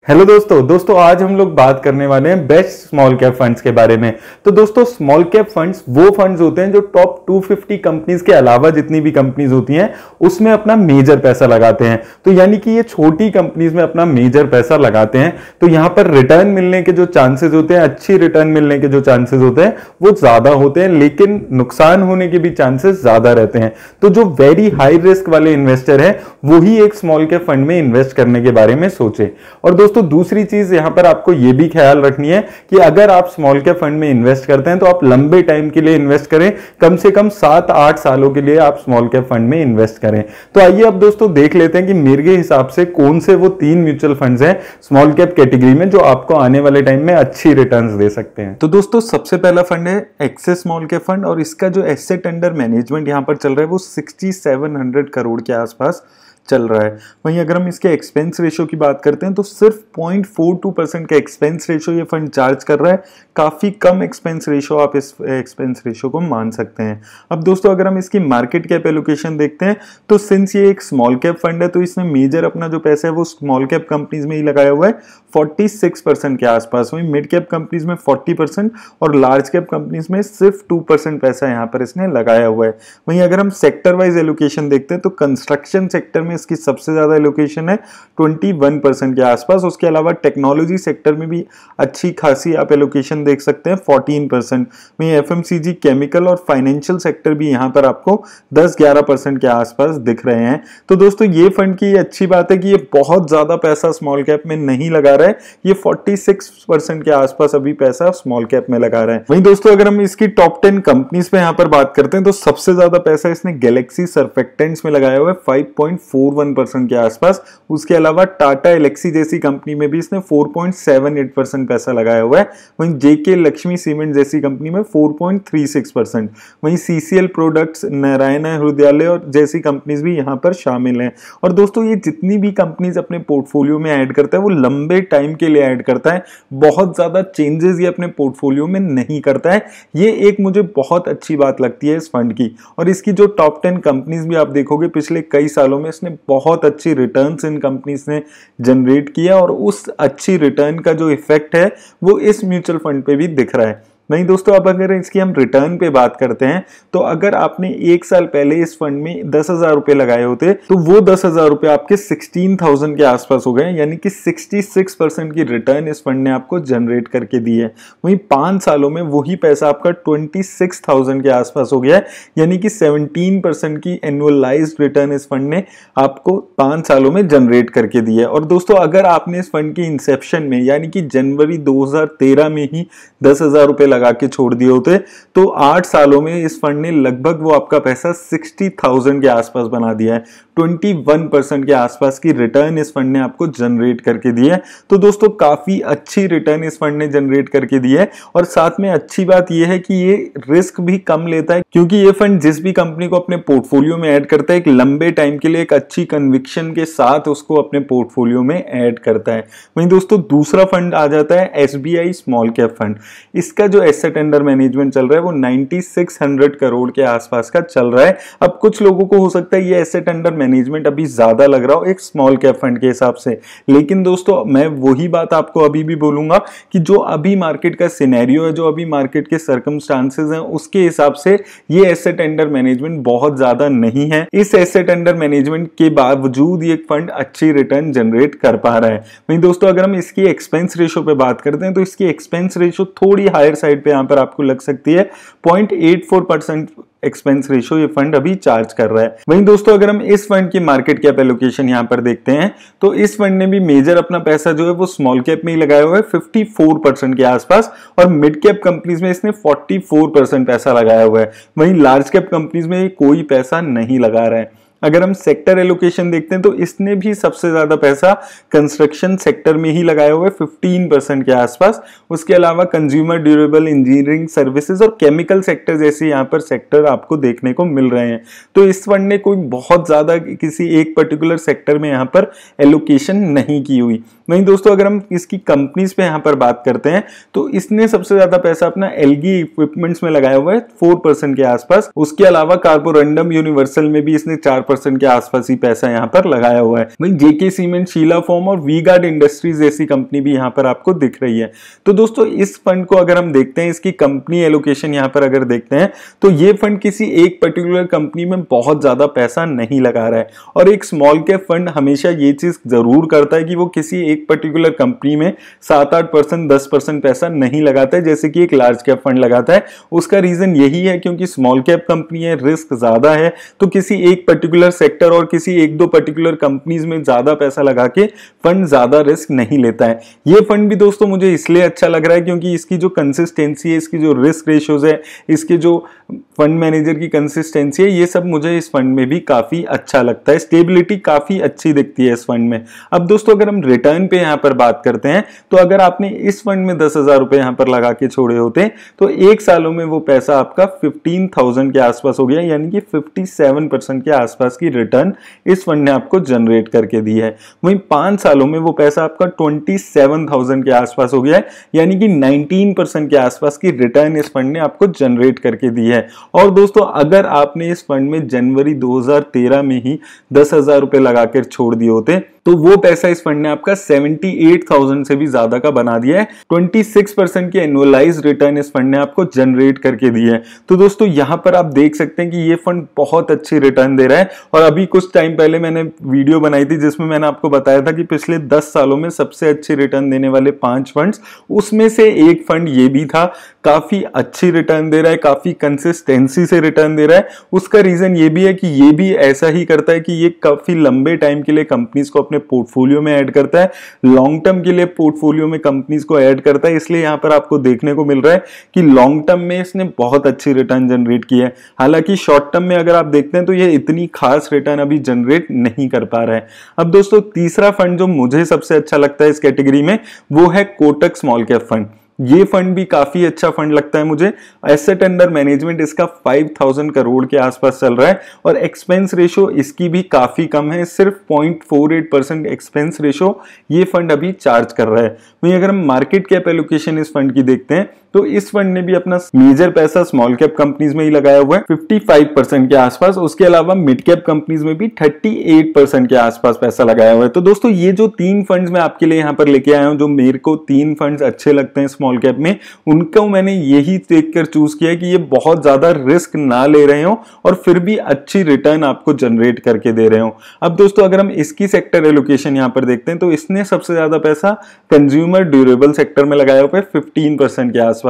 Hello दोस्तों आज हम लोग बात करने वाले हैं बेस्ट स्मॉल कैप फंड्स के बारे में। तो दोस्तों स्मॉल कैप फंड्स वो फंड्स होते हैं जो टॉप 250 कंपनीज के अलावा जितनी भी कंपनीज होती हैं उसमें अपना मेजर पैसा लगाते हैं। तो यानी कि ये छोटी कंपनीज में अपना मेजर पैसा लगाते हैं, तो यहां पर रिटर्न मिलने के जो चांसेस होते हैं, अच्छी रिटर्न मिलने के जो चांसेस होते हैं वो ज्यादा होते हैं, लेकिन नुकसान होने के भी चांसेस ज्यादा रहते हैं। तो जो वेरी हाई रिस्क वाले इन्वेस्टर है वही एक स्मॉल कैप फंड में इन्वेस्ट करने के बारे में सोचे। और दोस्तों दूसरी चीज यहां पर आपको यह भी ख्याल रखनी है कि अगर आप स्मॉल कैप फंड में इन्वेस्ट करते हैं तो आप लंबे टाइम के लिए इन्वेस्ट करें, कम से कम 7-8 सालों के लिए आप स्मॉल कैप फंड में इन्वेस्ट करें। तो आइए अब दोस्तों देख लेते हैं कि मेरे हिसाब से कौन से वो 3 म्यूचुअल फंड्स हैं स्मॉल कैप कैटेगरी में जो आपको आने वाले टाइम में अच्छी रिटर्न्स दे सकते हैं। तो दोस्तों सबसे पहला फंड है एक्सिस स्मॉल कैप फंड और इसका जो एसेट अंडर मैनेजमेंट यहां पर चल रहा है वो 6700 करोड़ के आसपास चल रहा है। वहीं अगर हम इसके एक्सपेंस रेशियो की बात करते हैं तो सिर्फ 0.42% का एक्सपेंस रेशियो ये फंड चार्ज कर रहा है। काफी कम एक्सपेंस रेशियो, आप इस एक्सपेंस रेशियो को मान सकते हैं। अब दोस्तों अगर हम इसकी मार्केट कैप एलोकेशन देखते हैं तो सिंस ये एक स्मॉल कैप फंड है तो इसने मेजर अपना जो पैसा है वो स्मॉल कैप कंपनीज में ही लगाया हुआ है 46% के आसपास। वहीं मिड कैप कंपनीज में 40% और लार्ज कैप कंपनीज में सिर्फ 2% पैसा यहाँ पर इसने लगाया हुआ है। वहीं अगर हम सेक्टर वाइज एलोकेशन देखते हैं तो कंस्ट्रक्शन सेक्टर में इसकी सबसे ज्यादा एलोकेशन है 21% के आसपास। उसके अलावा टेक्नोलॉजी सेक्टर में भी अच्छी खासी आप एलोकेशन देख सकते हैं 14%। वहीं एफएमसीजी, केमिकल और फाइनेंशियल सेक्टर भी यहाँ पर आपको 10-11% के आसपास दिख रहे हैं। तो दोस्तों ये फंड की अच्छी बात है कि ये बहुत ज्यादा पैसा स्मॉल कैप में नहीं लगा रहा है, ये 46% के आसपास अभी पैसा स्मॉल कैप में लगा रहा है। वहीं दोस्तों अगर हम इसकी टॉप 10 कंपनीज पे यहाँ पर बात करते हैं तो सबसे ज्यादा पैसा इसने गैलेक्सी सर्फेक्टेंट्स में लगाया हुआ है 5.41% के आसपास। उसके अलावा टाटा एलेक्सी जैसी कंपनी में भी इसने 4.78% पैसा लगाया हुआ है। वहीं जेके लक्ष्मी सीमेंट जैसी कंपनी में 4.36%। वहीं सीसीएल प्रोडक्ट्स, नारायण हृदयालय और जैसी कंपनीज भी यहाँ पर शामिल हैं। और दोस्तों ये जितनी भी कंपनीज अपने पोर्टफोलियो में ऐड करता है वो लंबे टाइम के लिए ऐड करता है, बहुत ज्यादा चेंजेस ये अपने पोर्टफोलियो में नहीं करता है। ये एक मुझे बहुत अच्छी बात लगती है इस फंड की। और इसकी जो टॉप 10 कंपनीज भी आप देखोगे पिछले कई सालों में इसने बहुत अच्छी रिटर्न्स इन कंपनीज ने जनरेट किया और उस अच्छी रिटर्न का जो इफेक्ट है वो इस म्यूचुअल फंड पे भी दिख रहा है। नहीं दोस्तों अब अगर इसकी हम रिटर्न पे बात करते हैं तो अगर आपने 1 साल पहले इस फंड में 10,000 रुपए लगाए होते तो वो 10,000 रुपए आपके 16,000 के आसपास हो गए, यानी कि 66% की रिटर्न इस फंड ने आपको जनरेट करके दी है। वहीं 5 सालों में वही पैसा आपका 26,000 के आसपास हो गया है, यानी कि 17% की एनुअलाइज्ड रिटर्न इस फंड ने आपको 5 सालों में जनरेट करके दी है। और दोस्तों अगर आपने इस फंड की इंसेप्शन में यानी कि जनवरी 2013 में ही 10,000 रुपए लगा के छोड़ दिए होते तो 8 सालों में इस फंड ने लगभग वो आपका पैसा 60,000 के आसपास बना दिया है। 21% के आसपास की रिटर्न इस फंड ने आपको जनरेट करके दी है। तो दोस्तों काफी अच्छी रिटर्न इस फंड ने जनरेट करके दी है। और साथ में अच्छी बात यह है कि ये रिस्क भी कम लेता है, क्योंकि ये फंड जिस भी कंपनी को अपने पोर्टफोलियो में ऐड करता है एक लंबे टाइम के लिए एक अच्छी कन्विक्शन के साथ उसको अपने पोर्टफोलियो में ऐड करता है। वहीं दोस्तों दूसरा फंड आ जाता है एसबीआई स्मॉल कैप फंड। इसका जो एसेट अंडर मैनेजमेंट चल रहा है वो 9600 करोड़ के आसपास का चल रहा है। अब कुछ लोगों को हो सकता है ये एसेट अंडर मैनेजमेंट अभी ज्यादा लग रहा हो एक स्मॉल कैप फंड के हिसाब से, लेकिन दोस्तों मैं वही बात आपको अभी भी बोलूंगा कि जो अभी मार्केट का सिनेरियो है, जो अभी मार्केट के सर्कमस्टांसेस हैं, उसके हिसाब से ये एसेट अंडर मैनेजमेंट बहुत ज्यादा नहीं है। इस एसेट अंडर मैनेजमेंट के बावजूद ये फंड अच्छी रिटर्न जनरेट कर पा रहा है। वहीं दोस्तों अगर हम इसकी एक्सपेंस रेशियो पे बात करते हैं तो इसकी एक्सपेंस रेशियो थोड़ी हायर साइड पे यहां पर आपको लग सकती है। 0.84% एक्सपेंस रेशियो ये फंड अभी चार्ज कर रहा है। वहीं दोस्तों अगर हम इस फंड की मार्केट कैप एलोकेशन यहां पर देखते हैं तो इस फंड ने भी मेजर अपना पैसा जो है वो स्मॉल कैप में ही लगाया हुआ है 54% के आसपास। और मिड कैप कंपनीज में इसने 44% पैसा लगाया हुआ है। वहीं लार्ज कैप कंपनीज में कोई पैसा नहीं लगा रहा है। अगर हम सेक्टर एलोकेशन देखते हैं तो इसने भी सबसे ज्यादा पैसा कंस्ट्रक्शन सेक्टर में ही लगाया हुआ है 15% के आसपास। उसके अलावा कंज्यूमर ड्यूरेबल, इंजीनियरिंग सर्विसेज और केमिकल सेक्टर जैसे यहाँ पर सेक्टर आपको देखने को मिल रहे हैं। तो इस फंड ने कोई बहुत ज्यादा किसी एक पर्टिकुलर सेक्टर में यहाँ पर एलोकेशन नहीं की हुई। वहीं दोस्तों अगर हम इसकी कंपनीज पे यहाँ पर बात करते हैं तो इसने सबसे ज्यादा पैसा अपना एलगी इक्विपमेंट्स में लगाया हुआ है 4% के आसपास। उसके अलावा कार्बोरंडम यूनिवर्सल में भी इसने 4% 8% के आसपास ही पैसा यहाँ पर लगाया हुआ है। वहीं जेके सीमेंट, शीला फोम और वी गार्ड इंडस्ट्रीज जैसी कंपनी भी यहाँ पर आपको दिख रही है। तो दोस्तों इस फंड को अगर हम देखते हैं, इसकी कंपनी एलोकेशन यहाँ पर अगर देखते हैं तो ये फंड किसी एक पर्टिकुलर कंपनी में बहुत ज्यादा पैसा नहीं लगा रहा है। और एक स्मॉल कैप फंड हमेशा ये चीज जरूर करता है कि वो किसी एक पर्टिकुलर कंपनी में 7-8%, 10% पैसा नहीं लगाता है जैसे कि एक लार्ज कैप फंड लगाता है। उसका रीजन यही है क्योंकि स्मॉल कैप कंपनी है, रिस्क ज्यादा है, तो किसी एक पर्टिकुलर सेक्टर और किसी एक दो पर्टिकुलर कंपनीज में ज्यादा पैसा लगा के फंड ज्यादा रिस्क नहीं लेता है। ये फंड भी दोस्तों मुझे इसलिए अच्छा लग रहा है क्योंकि इसकी जो कंसिस्टेंसी है, इसकी जो रिस्क रेशियोज है, इसके जो फंड मैनेजर की कंसिस्टेंसी है, ये सब मुझे इस फंड में भी काफी अच्छा लगता है। स्टेबिलिटी काफी अच्छी दिखती है इस फंड में। अब दोस्तों अगर हम रिटर्न पे यहाँ पर बात करते हैं तो अगर आपने इस फंड में 10,000 रुपए यहाँ पर लगा के छोड़े होते तो 1 सालों में वो पैसा आपका 15,000 के आसपास हो गया, यानी कि 57% के आसपास की रिटर्न इस फंड ने आपको जनरेट करके दी है। वहीं 5 सालों में वो पैसा आपका 27,000 के आसपास हो गया है, यानी कि 19% के आसपास की रिटर्न इस फंड ने आपको जनरेट करके दी है। और दोस्तों अगर आपने इस फंड में जनवरी 2013 में ही 10,000 रुपए लगाकर छोड़ दिए होते तो वो पैसा इस फंड ने आपका 78,000 से भी ज्यादा का बना दिया है। 26% की एनुअलाइज रिटर्न इस फंड ने आपको जनरेट करके दी है। तो दोस्तों यहां पर आप देख सकते हैं कि ये फंड बहुत अच्छी रिटर्न दे रहा है। और अभी कुछ टाइम पहले मैंने वीडियो बनाई थी जिसमें मैंने आपको बताया था कि पिछले 10 सालों में सबसे अच्छी रिटर्न देने वाले 5 फंड्स, उसमें से एक फंड ये भी था। काफी अच्छी रिटर्न दे रहा है, काफी कंसिस्टेंसी से रिटर्न दे रहा है। उसका रीजन ये भी है कि ये भी ऐसा ही करता है कि ये काफी लंबे टाइम के लिए कंपनीज को अपने पोर्टफोलियो में ऐड करता है, लॉन्ग टर्म के लिए पोर्टफोलियो में कंपनीज को ऐड करता है। इसलिए यहां पर आपको देखने को मिल रहा है कि लॉन्ग टर्म में इसने बहुत अच्छी रिटर्न जनरेट की है। हालांकि शॉर्ट टर्म में अगर आप देखते हैं तो ये इतनी खास रिटर्न अभी जनरेट नहीं कर पा रहा है। अब दोस्तों तीसरा फंड जो मुझे सबसे अच्छा लगता है इस कैटेगरी में वो है कोटक स्मॉल कैप फंड। ये फंड भी काफी अच्छा फंड लगता है मुझे। एसेट अंडर मैनेजमेंट इसका 5,000 करोड़ के आसपास चल रहा है और एक्सपेंस रेशो इसकी भी काफी कम है, सिर्फ 0.48% एक्सपेंस रेशो ये फंड अभी चार्ज कर रहा है। वहीं अगर हम मार्केट कैप एलोकेशन इस फंड की देखते हैं तो इस फंड ने भी अपना मेजर पैसा स्मॉल कैप कंपनीज में ही लगाया हुआ है 55% के आसपास। उसके अलावा मिड कैप कंपनीज में भी 38% के आसपास पैसा लगाया हुआ है। तो दोस्तों ये जो 3 फंड्स मैं आपके लिए यहाँ पर लेके आया हूं, जो मेरे को 3 फंड्स अच्छे लगते हैं स्मॉल कैप में, उनको मैंने यही देखकर चूज किया है कि ये बहुत ज्यादा रिस्क ना ले रहे हो और फिर भी अच्छी रिटर्न आपको जनरेट करके दे रहे हो। अब दोस्तों अगर हम इसकी सेक्टर एलोकेशन यहाँ पर देखते हैं तो इसने सबसे ज्यादा पैसा कंज्यूमर ड्यूरेबल सेक्टर में लगाया हुआ है 15% के आसपास।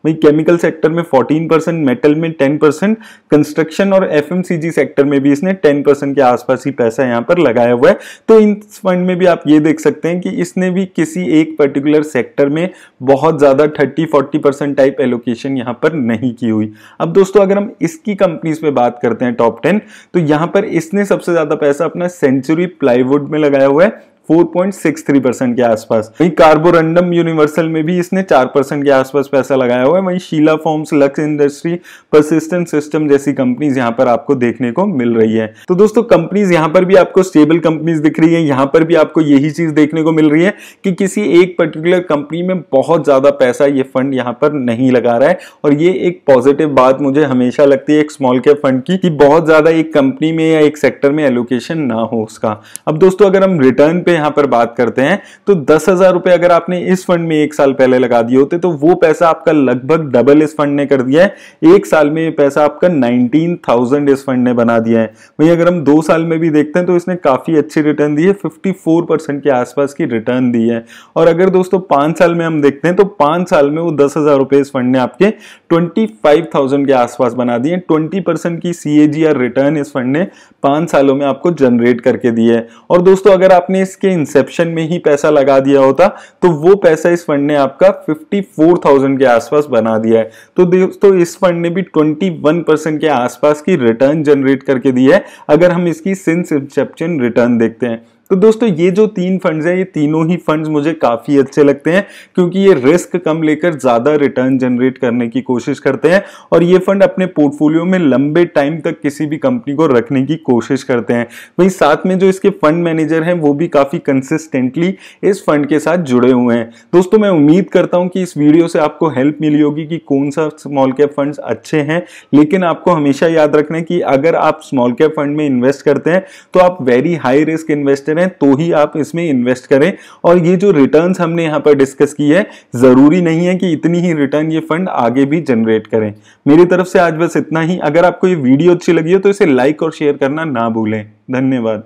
वहीं केमिकल सेक्टर में 14%, मेटल में 10%, कंस्ट्रक्शन और एफएमसीजी सेक्टर में भी इसने 10% के आसपास ही पैसा यहां पर लगाया हुआ है। तो इन फंड में भी आप ये देख सकते हैं कि इसने भी किसी एक पर्टिकुलर सेक्टर में बहुत ज्यादा 30-40% टाइप एलोकेशन यहां पर नहीं की हुई। अब दोस्तों अगर हम इसकी कंपनीज पे बात करते हैं टॉप 10, तो यहां पर इसने सबसे ज्यादा पैसा अपना सेंचुरी प्लाईवुड में लगाया हुआ है 4.63% के आसपास। वहीं कार्बोरंडम यूनिवर्सल में भी इसने 4% के आसपास पैसा लगाया हुआ है। वहीं Sheela foams, Lux industry, persistent system जैसी कंपनीज यहां पर आपको देखने को मिल रही है। तो दोस्तों कंपनीज यहां पर भी आपको स्टेबल कंपनीज दिख रही है। यहां पर भी आपको यही चीज देखने को मिल रही है कि किसी एक पर्टिकुलर कंपनी में बहुत ज्यादा पैसा ये फंड यहां पर नहीं लगा रहा है। और ये एक पॉजिटिव बात मुझे हमेशा लगती है एक स्मॉल कैप फंड की, कि बहुत ज्यादा एक कंपनी में या एक सेक्टर में एलोकेशन ना हो उसका। अब दोस्तों अगर हम रिटर्न पे यहां पर बात करते हैं तो 10,000 रुपए अगर आपने इस फंड में 1 साल पहले लगा दिए होते तो वो पैसा आपका लगभग डबल इस फंड ने कर दिया है। 1 साल में ये पैसा आपका 19,000 इस फंड ने बना दिया है। वहीं अगर हम 2 साल में भी देखते हैं तो इसने काफी अच्छी रिटर्न दी है, 54% के आसपास की रिटर्न दी है। और अगर दोस्तों 5 साल में हम देखते हैं तो 5 साल में वो 10,000 रुपए इस फंड ने आपके 25,000 के आसपास बना दिए। 20% की CAGR रिटर्न इस फंड ने 5 सालों में आपको जनरेट करके दी है। और दोस्तों अगर आपने इसके इंसेप्शन में ही पैसा लगा दिया होता तो वो पैसा इस फंड ने आपका 54,000 के आसपास बना दिया है। तो दोस्तों इस फंड ने भी 21% के आसपास की रिटर्न जनरेट करके दी है अगर हम इसकी सिंस इंसेप्शन रिटर्न देखते हैं। तो दोस्तों ये जो 3 फंड्स हैं, ये तीनों ही फंड्स मुझे काफी अच्छे लगते हैं क्योंकि ये रिस्क कम लेकर ज्यादा रिटर्न जनरेट करने की कोशिश करते हैं और ये फंड अपने पोर्टफोलियो में लंबे टाइम तक किसी भी कंपनी को रखने की कोशिश करते हैं। वहीं साथ में जो इसके फंड मैनेजर हैं वो भी काफी कंसिस्टेंटली इस फंड के साथ जुड़े हुए हैं। दोस्तों मैं उम्मीद करता हूं कि इस वीडियो से आपको हेल्प मिली होगी कि कौन सा स्मॉल कैप फंड्स अच्छे हैं, लेकिन आपको हमेशा याद रखना है कि अगर आप स्मॉल कैप फंड में इन्वेस्ट करते हैं तो आप वेरी हाई रिस्क इन्वेस्टर हैं, तो ही आप इसमें इन्वेस्ट करें। और ये जो रिटर्न्स हमने यहां पर डिस्कस की है, जरूरी नहीं है कि इतनी ही रिटर्न ये फंड आगे भी जनरेट करें। मेरी तरफ से आज बस इतना ही। अगर आपको ये वीडियो अच्छी लगी हो तो इसे लाइक और शेयर करना ना भूलें। धन्यवाद।